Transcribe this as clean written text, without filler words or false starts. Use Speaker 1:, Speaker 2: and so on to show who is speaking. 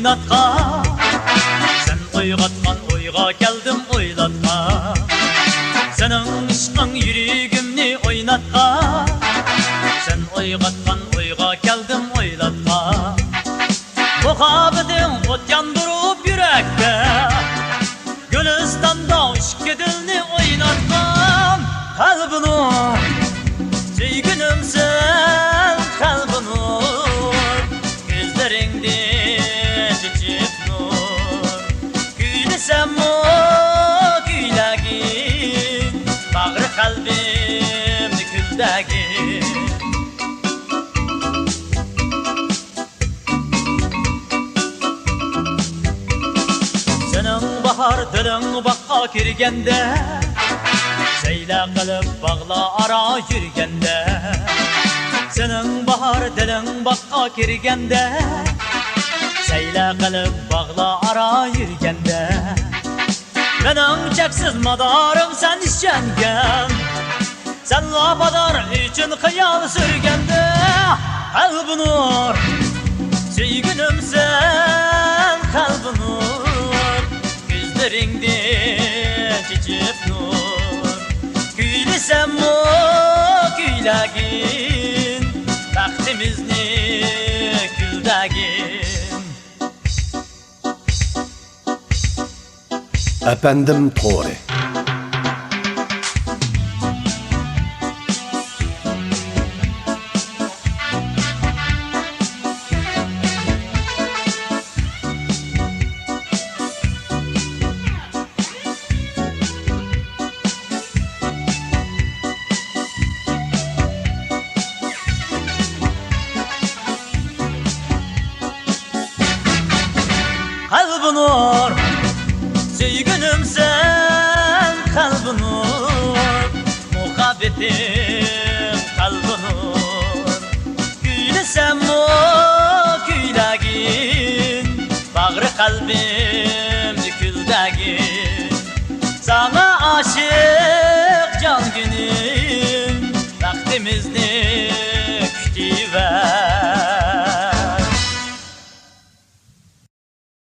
Speaker 1: oynatqa. Sen oygatkan oyga geldim oylatqa. Senin ışkın yüreğimni oynatqa. Sen oygatkan oyga geldim oylatqa. Muhabbetin ot yandırıp yürekte. Gülüstanda işki dilni oynatkan. Kalbini sevgilim sen kalbini. Gözlerinde çiçek nur. Güylesem o güylagin. Bağrı kalbim küldagin. Senin bahar dilin bakka kirgende. Seyle kılıp bağla ara yürgende. Senin bahar dilin bakka kirgende. Seyle kılıp bağla ara yürgende. Benim çeksiz madarım sen işengen. Sen labadar için kıyal sürgende. Kalbin nur, sevgilim sen kalbin nur. Gözlerinde çiçek nur. Güylesem o güylagin. Baktimizni küldagin.
Speaker 2: Efendim Tori.
Speaker 1: Kalbin nur, sevgilim sen kalbin nur. Muhabbetim kalbin nur. Güylesem o güylagin. Bağrı kalbim küldagin. Sana aşık